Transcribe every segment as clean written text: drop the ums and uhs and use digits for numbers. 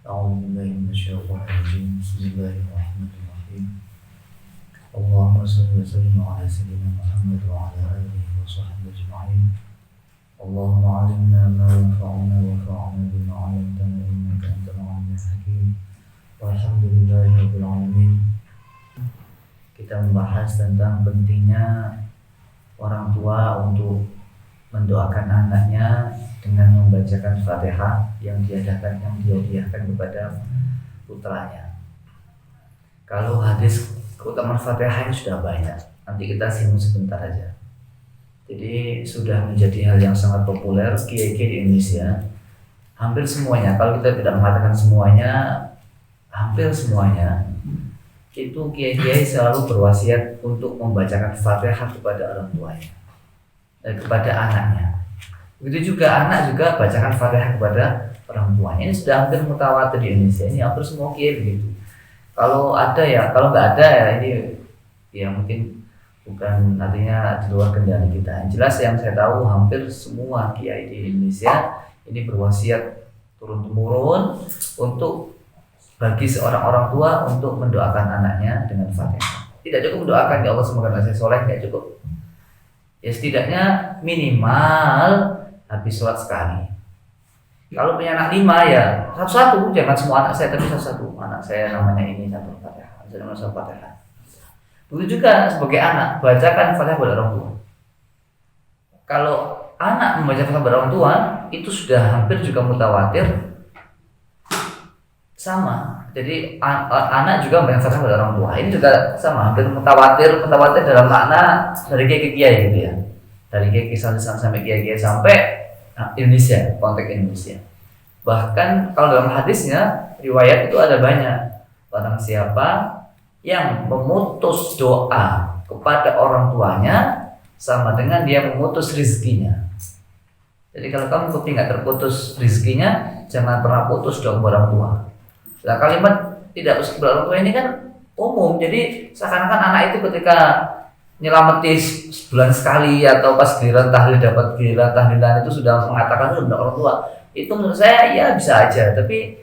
أعوذ بالله من الشيطان الرجيم بسم الله الرحمن الرحيم اللهم صل وسلم على سيدنا محمد وعلى آله وصحبه أجمعين اللهم علمنا ما ينفعنا وانفعنا بما علمتنا إنك أنت العليم الحكيم والحمد لله رب العالمين. Kita membahas tentang pentingnya orang tua untuk mendoakan anaknya dengan membacakan Fatihah yang dihadiahkan kepada putranya. Kalau hadis keutamaan Fatihah ini sudah banyak, nanti kita singgung sebentar aja. Jadi sudah menjadi hal yang sangat populer kiai-kiai di Indonesia. Hampir semuanya, kalau kita tidak mengatakan semuanya, hampir semuanya itu kiai-kiai selalu berwasiat untuk membacakan Fatihah kepada orang tuanya, kepada anaknya. Begitu juga anak juga bacakan Fatihah kepada orang tuanya. Ini sudah hampir mutawatir di Indonesia. Ini hampir semua kiai begitu. Kalau ada ya, kalau nggak ada ya ini ya mungkin bukan, artinya di luar kendali kita. Yang jelas yang saya tahu hampir semua kiai di Indonesia ini berwasiat turun temurun untuk bagi seorang orang tua untuk mendoakan anaknya dengan Fatihah. Tidak cukup mendoakan ya Allah semoga anak saya soleh, tidak cukup. Ya setidaknya minimal habis sholat sekali. Kalau punya anak 5 ya satu-satu, jangan semua anak saya tapi satu-satu. Anak saya namanya ini satu Fatihah, saya namanya satu Fatihah. Begitu juga sebagai anak, bacakan Fatihah kepada orang tua. Kalau anak membaca Fatihah kepada orang tua itu sudah hampir juga mutawatir sama. Jadi anak juga membaca Fatihah kepada orang tua. Ini juga sama, hampir mutawatir dalam makna dari kiai-kiai gitu ya. Dari kiai sampai kiai sampai Indonesia, konteks Indonesia. Bahkan kalau dalam hadisnya riwayat itu ada banyak. Barang siapa yang memutus doa kepada orang tuanya sama dengan dia memutus rezekinya. Jadi kalau kamu kepingin terputus rezekinya, jangan pernah putus doa kepada orang tua. Nah, kalimat tidak putus kepada orang tua ini kan umum. Jadi seakan-akan anak itu ketika nyelamati sebulan sekali atau pas giliran tahlil dapat giliran tahlilan itu sudah mengatakan itu benar orang tua. Itu menurut saya ya bisa aja, tapi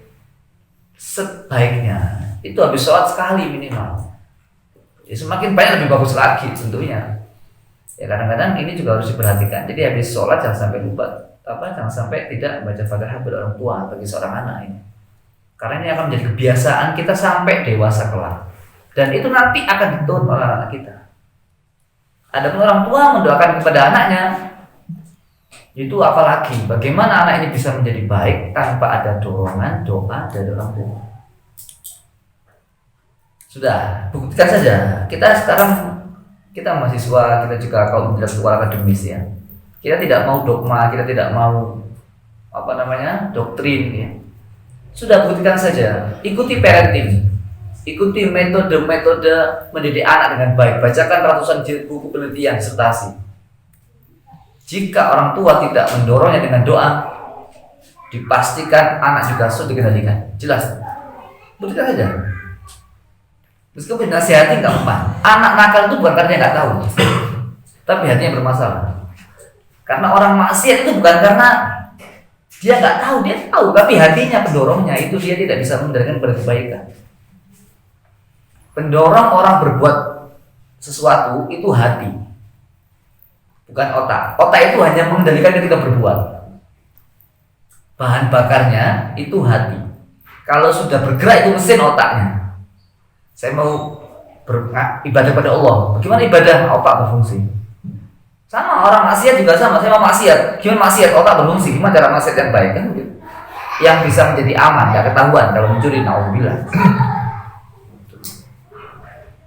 sebaiknya itu habis sholat sekali minimal. Ya, semakin banyak lebih bagus lagi tentunya. Ya kadang-kadang ini juga harus diperhatikan. Jadi habis sholat jangan sampai lupa, jangan sampai tidak membaca Fatihah kepada orang tua bagi seorang anak ini. Karena ini akan menjadi kebiasaan kita sampai dewasa kelak. Dan itu nanti akan diturun oleh anak kita. Adapun orang tua mendoakan kepada anaknya, itu apalagi bagaimana anak ini bisa menjadi baik tanpa ada dorongan doa dari orang tua. Sudah, buktikan saja. Kita sekarang mahasiswa, kita juga kaum intelektual akademis ya. Kita tidak mau dogma, kita tidak mau doktrin ya. Sudah, buktikan saja. Ikuti parenting. Ikuti metode-metode mendidik anak dengan baik. Bacakan ratusan jilid buku penelitian disertasi. Jika orang tua tidak mendorongnya dengan doa, dipastikan anak juga sulit dikendalikan. Jelas. Buktikan saja. Meskipun nasihati nggak mempan. Anak nakal itu bukan karena dia nggak tahu, tapi hatinya bermasalah. Karena orang maksiat itu bukan karena dia nggak tahu, dia tahu, tapi hatinya pendorongnya itu dia tidak bisa mengendalikan kebaikan. Pendorong orang berbuat sesuatu itu hati, bukan otak. Otak itu hanya mengendalikan ketika berbuat. Bahan bakarnya itu hati. Kalau sudah bergerak itu mesin otaknya. Saya mau beribadah pada Allah. Bagaimana ibadah? Otak berfungsi. Sama orang maksiat juga sama. Saya mau maksiat. Gimana maksiat? Otak berfungsi. Gimana cara maksiat yang baik kan? Yang bisa menjadi aman, tidak ketahuan kalau mencuri. Nauzubillah.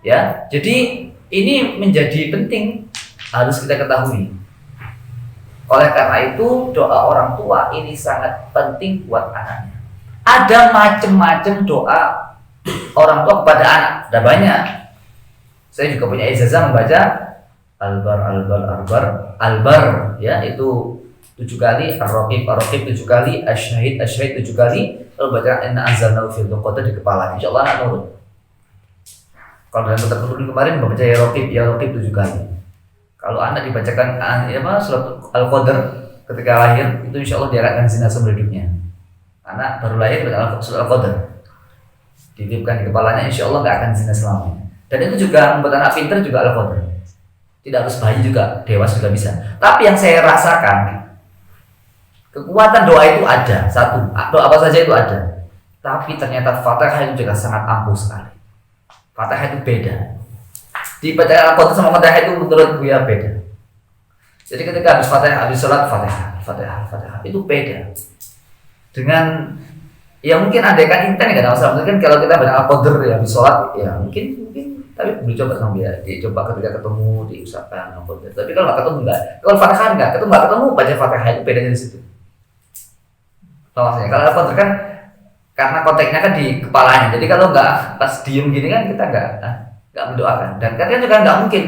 Ya, jadi ini menjadi penting, harus kita ketahui. Oleh karena itu doa orang tua ini sangat penting buat anaknya. Ada macam-macam doa orang tua kepada anak, ada banyak. Saya juga punya ijazah membaca Albar, ya itu 7 kali, Ar-Raqib 7 kali, Asy-Syahid 7 kali, lalu baca Inna Anzalnahu fi Lailatul di kepala. Insyaallah anak nurut. Kalau dalam kitab kemarin membaca ya Raqib 7 kali. Kalau anak dibacakan surat Al-Qadar ketika lahir, itu insya Allah dia akan zina seumur hidupnya. Anak baru lahir baca surat Al-Qadr, dititipkan di kepalanya, insya Allah nggak akan zina selamanya. Dan itu juga membuat anak pintar juga Al-Qadr. Tidak harus bayi juga, dewasa juga bisa. Tapi yang saya rasakan, kekuatan doa itu ada, satu, doa apa saja itu ada. Tapi ternyata Fatihah itu juga sangat ampuh sekali. Fatihah itu beda. Dibaca Al-Qadr sama Fatihah itu menurut Buya beda. Jadi ketika habis Fatihah, habis sholat Fatihah itu beda. Dengan ya mungkin ada kan intent nggak masalah. Mungkin kalau kita baca Al-Qadr ya habis sholat ya mungkin tapi boleh coba sama dia. Dicoba ketika ketemu diusahakan Al-Qadr. Tapi kalau nggak ketemu enggak. Kalau Fatihah nggak ketemu baca Fatihah itu bedanya di situ. Tahu maksudnya? Kalau Al-Qadr kan karena konteksnya kan di kepalanya. Jadi kalau nggak pas diem gini kan kita nggak mendoakan. Dan kan juga nggak mungkin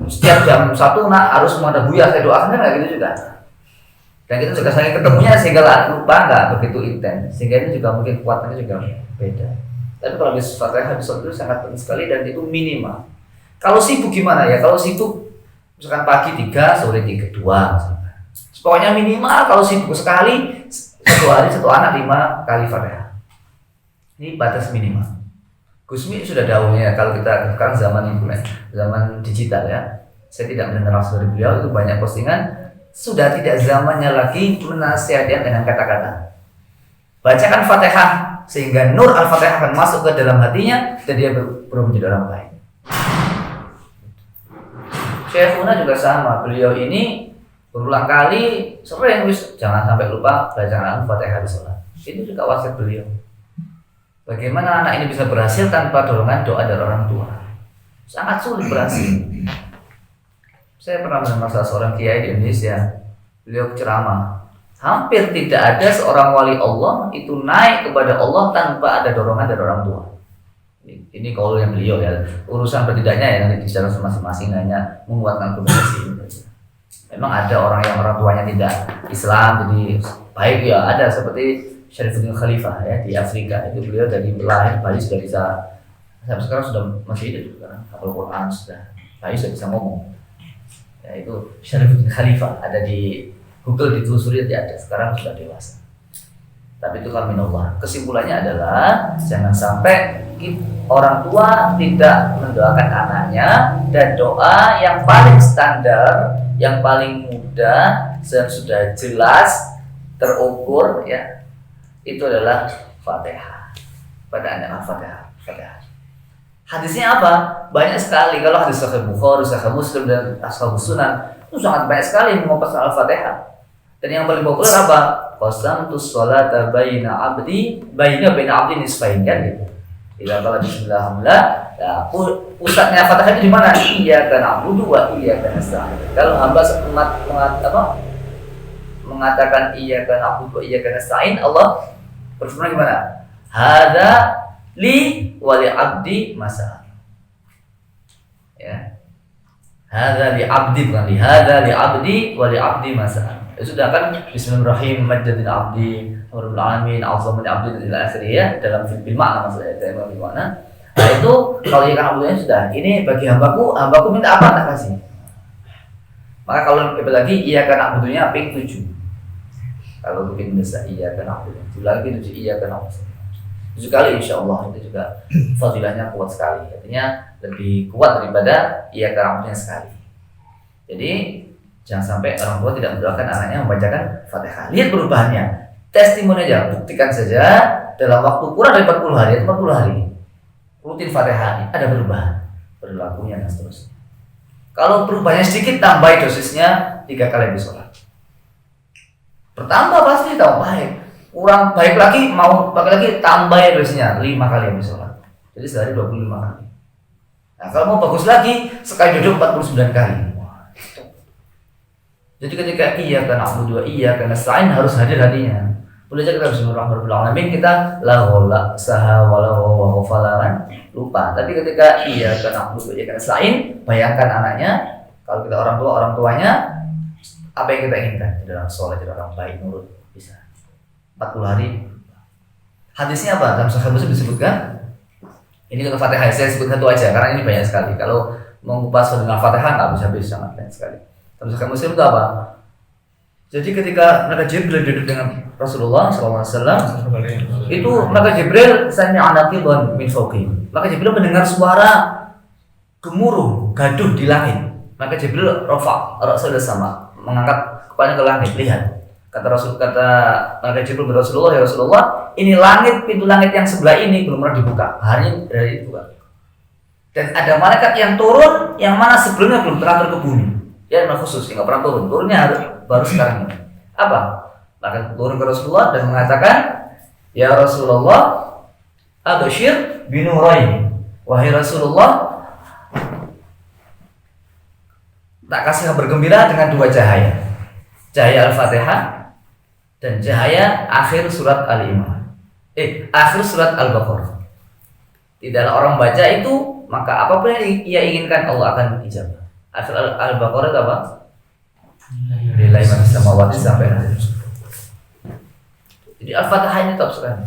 setiap jam 1 harus ada Buya saya doakan kan nggak gitu juga. Dan kita juga saling ketemunya sehingga lupa nggak begitu intens. Sehingga ini juga mungkin kekuatannya juga beda. Tapi kalau habis Fatihah habis sholat itu sangat penting sekali dan itu minimal. Kalau sibuk gimana ya? Kalau sibuk misalkan pagi 3, sore 2 misalkan. Pokoknya minimal kalau sibuk sekali satu hari satu anak 5 kali Fatihah. Ini batas minimal. Gusmi sudah dahulunya kalau kita sekarang zaman digital ya. Saya tidak mendengar langsung dari beliau itu banyak postingan. Sudah tidak zamannya lagi menasihati dengan kata-kata. Bacakan Fatihah sehingga nur Al-Fatihah akan masuk ke dalam hatinya dan dia berubah menjadi orang baik. Syekhuna juga sama. Beliau ini berulang kali sering jangan sampai lupa bacaan Al-Fatihah di sholat. Itu juga wasiat beliau. Bagaimana anak ini bisa berhasil tanpa dorongan doa dari orang tua? Sangat sulit berhasil. Saya pernah mendengar salah seorang kiai di Indonesia, beliau ceramah. Hampir tidak ada seorang wali Allah itu naik kepada Allah tanpa ada dorongan dari orang tua. Ini kaulnya beliau ya. Urusan bertidaknya ya nanti bicara masing-masing hanya menguatkan komunikasi. Memang ada orang yang orang tuanya tidak Islam jadi baik ya ada seperti Syarifuddin Khalifah ya di Afrika itu beliau dari lahir bayi sudah bisa sampai sekarang sudah masih hidup sekarang hafal Quran sudah bayi sudah bisa ngomong. Ya, itu Syarifuddin Khalifah ada di Google ditelusuri ada sekarang sudah dewasa. Tapi itu kan minallah. Kesimpulannya adalah jangan sampai orang tua tidak mendoakan anaknya dan doa yang paling standar, yang paling mudah, yang sudah jelas terukur ya itu adalah Fatihah. Pada anak Fatihah. Hadisnya apa? Banyak sekali. Kalau hadis Sahih Bukhari, Sahih Muslim dan Ashabus Sunan itu sangat banyak sekali mengupas Al-Fatihah. Dan yang paling populer apa? Qasamtus sholata baina abdi nisfain kan gitu. Bila kalau bismillah, ya pusatnya Fatihah itu di mana? Iyyaka na'budu wa iyyaka nasta'in. Kalau hamba mengatakan iyyaka na'budu wa iyyaka nasta'in, Allah berfirman gimana? Hadza li wa li abdi masal. Ya. Hadza li abdi bukan li hadza li abdi wa li abdi masal. Sudah kan bismillahirrahmanirrahim majjadil abdi rabbil alamin azamul abdi ila akhirih ya dalam fil makna maksudnya dalam makna. Nah itu kalau ikan abdunya sudah ini bagi hambaku minta apa tak kasih. Maka kalau lagi iya kan abdunya ping 7. Kalau bikin desa iya kan abdunya lagi 7 iya kan abdu 7 kali insyaallah itu juga fadilahnya kuat sekali. Artinya lebih kuat daripada iya kan abdunya sekali. Jadi jangan sampai orang tua tidak mendoakan anaknya membacakan Fatihah. Lihat perubahannya. Testimoni aja, buktikan saja dalam waktu kurang dari 40 hari, 40 hari. Rutin Fatihah ada perubahan perilakunya dan seterusnya. Kalau perubahannya sedikit, tambah dosisnya 3 kali habis sholat. Bertambah pasti tambah baik. Kurang baik lagi, mau pakai lagi, tambah dosisnya 5 kali habis sholat. Jadi sehari 25 kali. Nah kalau mau bagus lagi, sekali duduk 49 kali. Jadi ketika iyyaka na'budu wa iyyaka nasta'in harus hadir hatinya. Boleh aja kita bismillahirrahmanirrahim kita la haula saha wala wa ghafalan lupa. Tapi ketika iyyaka na'budu wa iyyaka nasta'in bayangkan anaknya kalau kita orang tuanya apa yang kita inginkan dalam sholat jadi orang baik nurut bisa 40 hari. Hadisnya apa? Dalam Sahih Muslim disebutkan ini untuk Fatihah saya sebut satu aja karena ini banyak sekali. Kalau mengupas dengan Fatihah nggak bisa sangat banyak sekali. Dalam Sahih Muslim itu apa? Jadi ketika malaikat Jibril duduk dengan Rasulullah SAW, itu malaikat Jibril sami'a naqidhan min fawqih. Malaikat Jibril mendengar suara gemuruh, gaduh di langit. Malaikat Jibril Rasulullah sama mengangkat kepalanya ke langit, lihat. Kata malaikat Jibril kepada Rasulullah, ya Rasulullah, ini langit, pintu langit yang sebelah ini belum pernah dibuka. Hari ini dari dibuka. Dan ada malaikat yang turun, yang mana sebelumnya belum pernah turun ke bumi. Ya, memang khusus, nggak pernah turun. Turunnya baru sekarang ini. Apa? Maka turun ke Rasulullah dan mengatakan, ya Rasulullah, abshir binuraini. Wahai Rasulullah, tak kasih kabar gembira dengan dua cahaya. Cahaya Al-Fatihah dan cahaya akhir surat Al-Imran. Akhir surat Al-Baqarah. Tidaklah orang baca itu, maka apapun yang ia inginkan Allah akan ijabah. Akhir Al-Baqarah itu apa? Lillahi ma fis samawati sampai akhir. Jadi Al-Fatihah ini top sekali.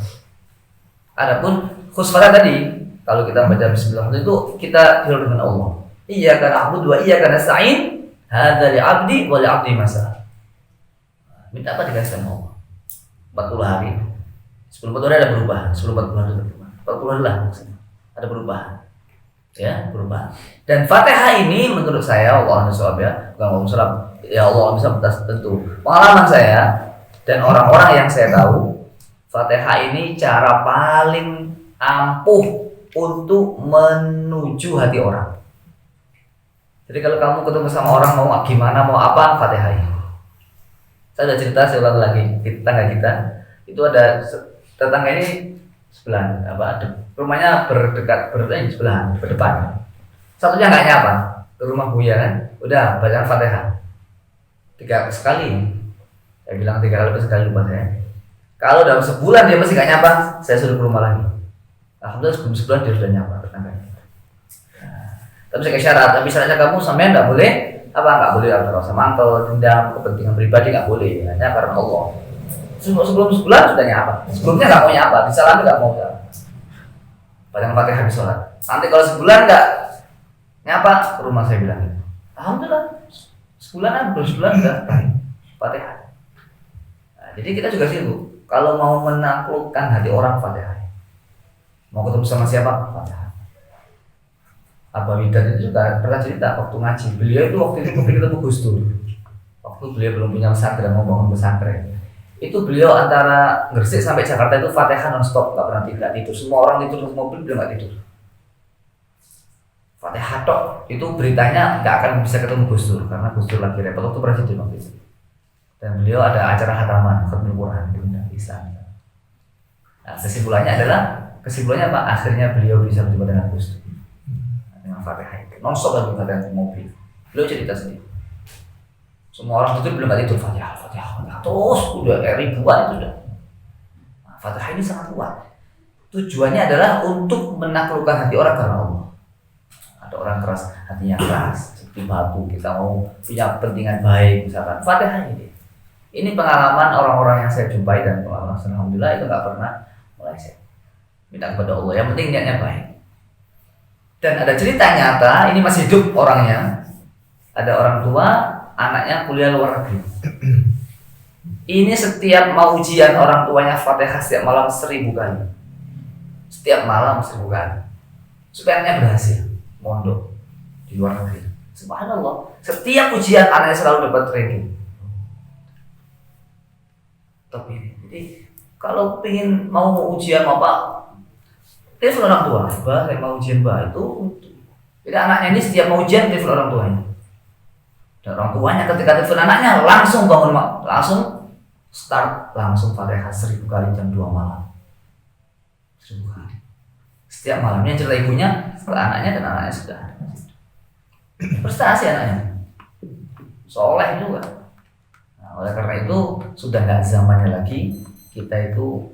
Adapun khusfara tadi, kalau kita baca bismillah itu kita dialog dengan Allah. Iyyaka na'budu wa iyyaka nasta'in. Hadza li'abdi wa li'abdi masa. Minta apa dikasih sama Allah? 40 hari. Sebelum 40 hari ada perubahan. Sebelum 40 hari ada perubahan. 40 hari lah maksudnya. Ada perubahan. Ya, perubahan. Dan Fatihah ini menurut saya Allah ya, bukan ya Allah bisa tentu. Pengalaman saya dan orang-orang yang saya tahu, Fatihah ini cara paling ampuh untuk menuju hati orang. Jadi kalau kamu ketemu sama orang mau gimana, mau apa, Fatihah ini. Saya udah cerita, saya ulang lagi. Tetangga kita itu ada tetangga ini sebelah rumahnya sebelahan, berdepan. Satunya nggak nyapa ke rumah Buya kan, udah bacaan Fatihah 3 sekali. Saya bilang 3 kali sekali lupa saya. Kalau dalam sebulan dia masih nggak nyapa, saya suruh ke rumah lagi. Alhamdulillah sebelum sebulan dia sudah nyapa tetangganya. Tapi saya syarat, tapi syaratnya kamu sampean nggak boleh nggak boleh rasa mantel, dendam, kepentingan pribadi nggak boleh, hanya karena Allah. Sebelum sebulan sudah nyapa, sebelumnya nggak mau nyapa, disalami nggak mau nyapa. Bacaan Fatihah di sholat. Nanti kalau sebulan nggak nyapa ke rumah saya bilang, alhamdulillah sebulan udah Fatihah. Nah, jadi kita juga sibuk. Kalau mau menaklukkan hati orang, Fatihah. Mau ketemu sama siapa, Fatihah. Abah Widat itu juga pernah cerita waktu ngaji. Beliau itu waktu itu kepingin ketemu Gus Dur. Waktu beliau belum punya pesantren, mau bangun pesantren. Itu beliau antara Gresik sampai Jakarta itu Fatihah non-stop, nggak pernah tidur. Semua orang tidur di mobil, beliau nggak tidur. Fatihah tok. Itu beritanya nggak akan bisa ketemu Gus Dur karena Gus Dur lagi repot waktu presiden waktu itu. Dan beliau ada acara khataman, khatmul Quran diundang di sana. Nah, kesimpulannya apa? Akhirnya beliau bisa berjumpa dengan Gus Dur dengan Fatihah itu. Non-stop lagi Fatihah di mobil. Beliau cerita sendiri. Semua orang itu belum nggak tidur Fatihah terus udah ribuan itu udah. Nah, Fatihah ini sangat kuat. Tujuannya adalah untuk menaklukkan hati orang karena Allah. Ada orang keras, hatinya keras seperti batu, kita mau punya kepentingan baik misalkan. Fatihah ini. Ini pengalaman orang-orang yang saya jumpai dan pengalaman alhamdulillah itu nggak pernah meleset. Minta kepada Allah, yang penting niatnya baik. Dan ada cerita nyata, ini masih hidup orangnya. Ada orang tua, anaknya kuliah luar negeri. Ini setiap mau ujian orang tuanya Fatihah setiap malam 1000 kali. Setiap malam 1000 kali. Supaya anaknya berhasil mondok di luar negeri. Subhanallah. Setiap ujian anaknya selalu dapat ranking. Tapi jadi kalau pengen mau ujian apa, telepon orang tua. Saya mau ujian itu. Jadi anaknya ini setiap mau ujian telepon orang tuanya. Dan orang tuanya ketika telepon anaknya langsung bangun, langsung start, langsung Fatihah 1000 kali jam 2 malam. 1000 kali. Setiap malamnya cerita ibunya, setelah anaknya dan anaknya sudah prestasi anaknya. Soleh juga. Nah, oleh karena itu sudah nggak zamannya lagi kita itu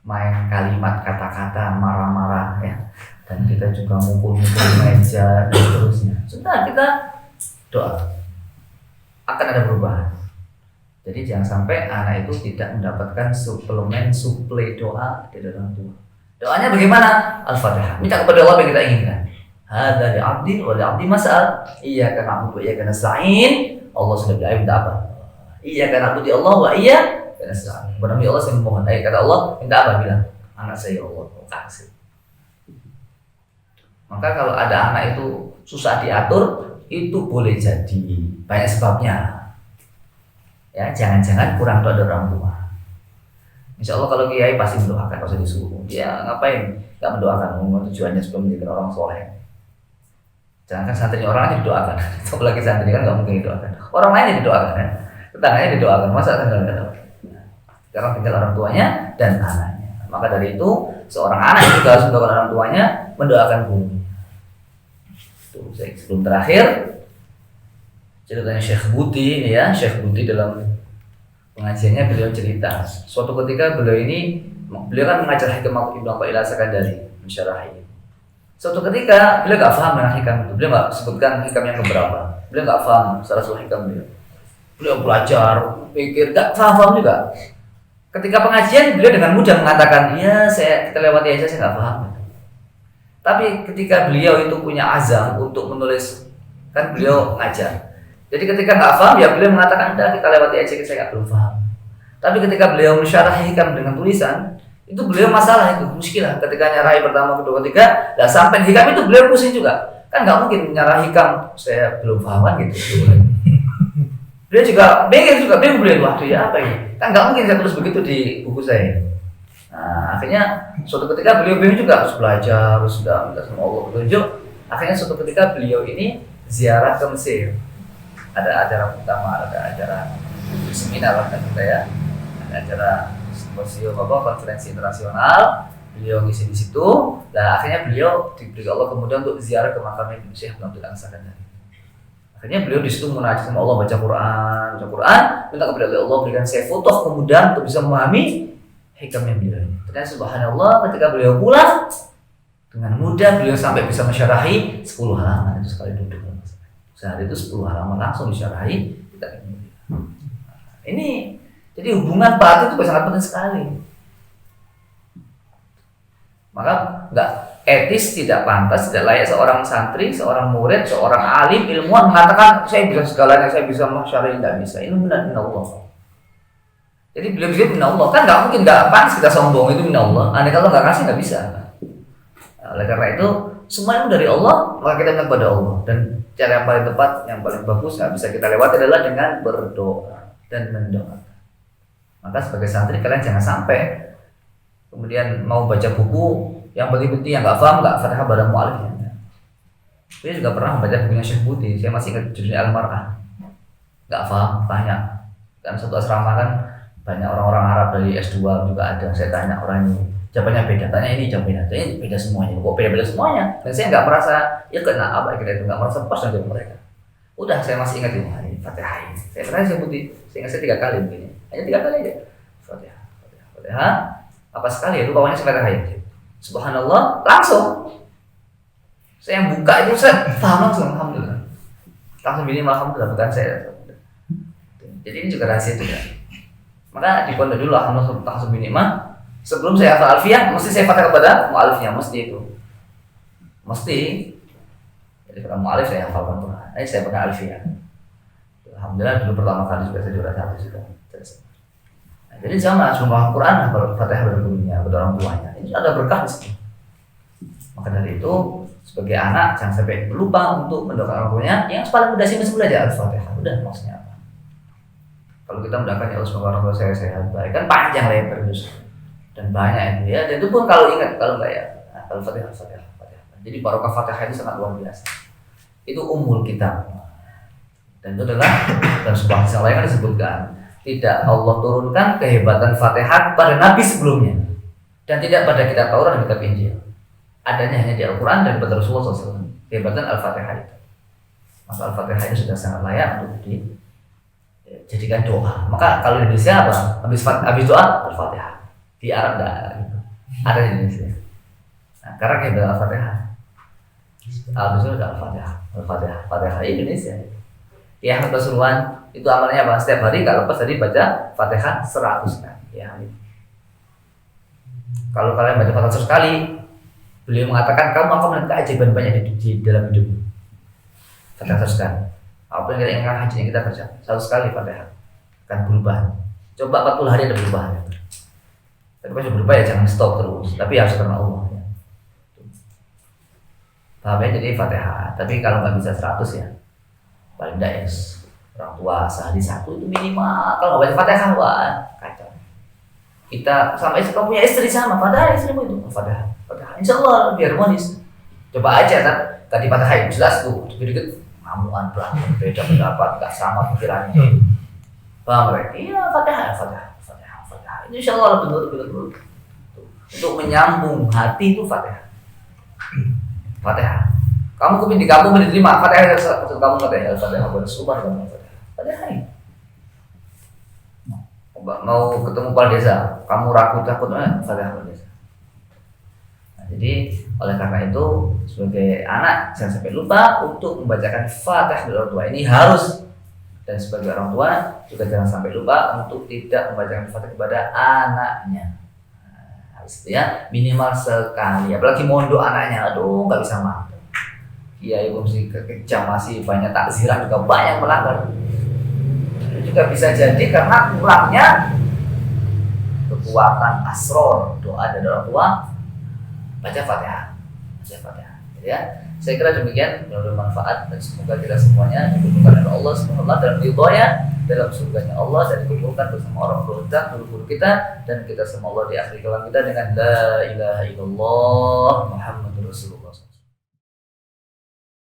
main kalimat kata-kata marah-marah ya, dan kita juga mukul-mukul meja dan seterusnya. Sudah kita doa akan ada perubahan. Jadi jangan sampai anak itu tidak mendapatkan suplemen suplai doa dari orang tua. Doanya bagaimana? Al-Fatihah. Minta kepada Allah yang kita inginkan. Hadza li 'abdi wa li 'abdi mas'al. Iyyaka na'budu wa iyyaka nasta'in. Allah sudah bilang minta apa? Iya karena aku di Allah wa iya karena sa'an. Kepada Allah saya memohon. Kata Allah minta apa bilang? Anak saya ya Allah kasih. Maka kalau ada anak itu susah diatur, itu boleh jadi banyak sebabnya. Ya, jangan-jangan kurang doa dari orang tua. Insya Allah kalau kiai pasti mendoakan, kalau disuruh. Dia ngapain? Gak mendoakan, tujuannya supaya menjadi orang soleh. Jangan kan santrinya orang aja didoakan. Apalagi santri kan gak mungkin didoakan. Orang lain didoakan kan. Tetangganya didoakan, masa kan gak doakan. Sekarang tinggal orang tuanya dan anaknya. Maka dari itu seorang anak juga harus mendoakan orang tuanya, mendoakan gurunya. Itu sebelum terakhir ceritanya Syekh Buti ya, Syekh Buti dalam pengajiannya beliau cerita suatu ketika beliau kan mengajar hikmah Ibnu Athaillah As-Sakandari mensyarahi. Suatu ketika beliau gak paham dengan hikam itu, beliau gak sebutkan hikam yang keberapa, beliau gak paham salah satu hikam beliau belajar, pikir, gak paham juga. Ketika pengajian beliau dengan mudah mengatakan, ya kita lewati aja, saya gak paham. Tapi ketika beliau itu punya azam untuk menulis, kan beliau ngajar. Jadi ketika nggak paham ya beliau mengatakan udah kita lewati aja, saya belum paham. Tapi ketika beliau mensyarahi hikam dengan tulisan, itu beliau masalah itu muskilah. Ketika nyarahi pertama, kedua, ketiga, lah sampai hikam itu beliau pusing juga. Kan nggak mungkin nyarahi hikam saya belum paham kan gitu. Beliau juga bingung beliau waktu ya apa ini? Kan nggak mungkin saya tulis begitu di buku saya. Nah, akhirnya suatu ketika beliau bingung juga harus belajar, harus sudah minta sama Allah petunjuk. Akhirnya suatu ketika beliau ini ziarah ke Mesir. Ada acara utama, ada acara seminar kan kita ya, ada acara simposium konferensi internasional, beliau ngisi di situ. Dan akhirnya beliau diberi Allah kemudian untuk ziarah ke makamnya Syekh Abdul As-Sakandari. Akhirnya beliau di situ munajat sama Allah, baca Quran, minta kepada Allah berikan saya futuh kemudian untuk bisa memahami hikamnya beliau. Ternyata subhanallah ketika beliau pulang dengan mudah beliau sampai bisa mensyarahi 10 halaman itu sekali duduk. Sehari itu 10 halaman langsung disyarahi kita. Ini jadi hubungan batin itu sangat penting sekali. Maka nggak etis, tidak pantas, tidak layak seorang santri, seorang murid, seorang alim, ilmuwan mengatakan saya bisa segalanya, saya bisa mensyarahi, tidak bisa. Ini benar min Allah. Jadi beliau min Allah kan nggak mungkin, nggak pantas kita sombong, itu min Allah. Andai kalau nggak kasih nggak bisa. Oleh karena itu semua itu dari Allah, maka kita minta kepada Allah. Dan cara yang paling tepat, yang paling bagus, nggak bisa kita lewati adalah dengan berdoa dan mendoakan. Maka sebagai santri kalian jangan sampai kemudian mau baca buku yang penting-penting yang nggak paham, nggak fatihah pada mu'alifnya. Saya juga pernah membaca bukunya Syekh Buti, saya masih ingat judulnya Al-Mar'ah. Nggak paham, tanya. Kan satu asrama kan banyak orang-orang Arab dari S2 juga ada. Saya tanya orang ini, jawabannya beda. Tanya ini, jawabannya beda semuanya. Kok beda semuanya? Dan saya nggak merasa, ya kena apa kita itu nggak merasa pas dengan mereka. Udah saya masih ingat ini Fatihah ini. Saya pernah Syekh Buti, saya ingat saya 3 kali begini. Hanya 3 kali aja. Fatihah. Apa sekali ya? Itu bawahnya saya Fatihah ini. Subhanallah, langsung. Saya yang buka itu saya paham langsung, alhamdulillah. Langsung ini alhamdulillah bukan saya. Jadi ini juga rahasia juga. Maka di pondok dulu alhamdulillah langsung binikmah. Sebelum saya hafal alfiyah, mesti saya fatihah kepada mu'alifnya, mesti itu. Mesti. Jadi kepada mu'alif saya hafalkan Quran. Saya pakai alfiyah. Alhamdulillah dulu pertama kali juga saya juara 1 juga. Nah, jadi sama semua Quran hafal fatihah pada gurunya, pada orang tuanya. Ini ada berkah di situ. Maka dari itu sebagai anak jangan sampai lupa untuk mendoakan orang tuanya. Yang paling mudah sih mesti belajar Al-Fatihah. Udah maksudnya apa? Kalau kita mendoakan ya Allah semoga orang tua saya sehat baik, kan panjang lebar terus dan banyak itu ya. Dan itu pun kalau ingat, kalau enggak ya Al-Fatihah. Jadi barokah Fatihah itu sangat luar biasa. Itu umul kitab. Dan itu adalah dalam sebuah kisah lain kan disebutkan tidak Allah turunkan kehebatan Fatihah pada Nabi sebelumnya dan tidak pada kitab Taurat dan kitab Injil. Adanya hanya di Al-Quran dan pada Rasulullah SAW. Kehebatan Al-Fatihah itu. Maka Al-Fatihah itu sudah sangat layak untuk dijadikan doa. Maka kalau di Indonesia apa? Habis doa Al-Fatihah. Di Arab tidak gitu. Ada di Indonesia. Nah, karena kehebatan Al-Fatihah. Habis itu ada Al-Fatihah Indonesia. Ya Ahmad Pasuruan itu amalnya apa? Setiap hari nggak lepas tadi baca Fatihah 100 kali. Ya. Kalau kalian baca Fatihah 100 kali, beliau mengatakan kamu akan melihat keajaiban banyak di dalam hidup. Fatihah 100 kali. Apa yang kita inginkan haji yang kita kerja 100 kali Fatihah. akan berubah. Coba 40 hari ada perubahan. Tapi kalau sudah berubah ya jangan stop terus, tapi harus karena Allah ya. Paham ya? Jadi Fatihah. Tapi kalau nggak bisa 100 ya paling tidak ya orang tua sehari 1 itu minimal. Kalau nggak baca Fatihah wah kacau. Kita sama istri, kamu punya istri sama, padahal istrimu itu Fatihah. Insya Allah biar harmonis. Coba aja kan, tadi Fatihah jelas tuh, dikit-dikit ngamuan berantem, beda pendapat, nggak sama pikirannya. Paham ya? Iya Fatihah. Ini insya Allah betul. Untuk menyambung hati itu Fatihah. Kamu kepin di kampung diterima Fatihah maksud kamu Fatihah bersumpah kamu Fatihah ini. Mau ketemu kepala desa, kamu takut Fatihah kepala desa. Nah, jadi oleh karena itu sebagai anak jangan sampai lupa untuk membacakan Fatihah kepada orang tua. Ini harus. Dan sebagai orang tua juga jangan sampai lupa untuk tidak membacakan Fatihah kepada anaknya. Nah, harus ya minimal sekali. Apalagi mondok anaknya, aduh nggak bisa makan. Iya ibu mesti kejam masih banyak takziran juga banyak melanggar. Itu juga bisa jadi karena kurangnya kekuatan asror doa dari orang tua baca Fatihah. Ya. Saya kira demikian, bermanfaat dan semoga kita semuanya dikumpulkan oleh Allah SWT dalam ridhonya, dalam surganya Allah dan dikumpulkan bersama orang tua guru-guru kita dan kita semua Allah di akhir kalam kita dengan la ilaha illallah Muhammadur Rasulullah.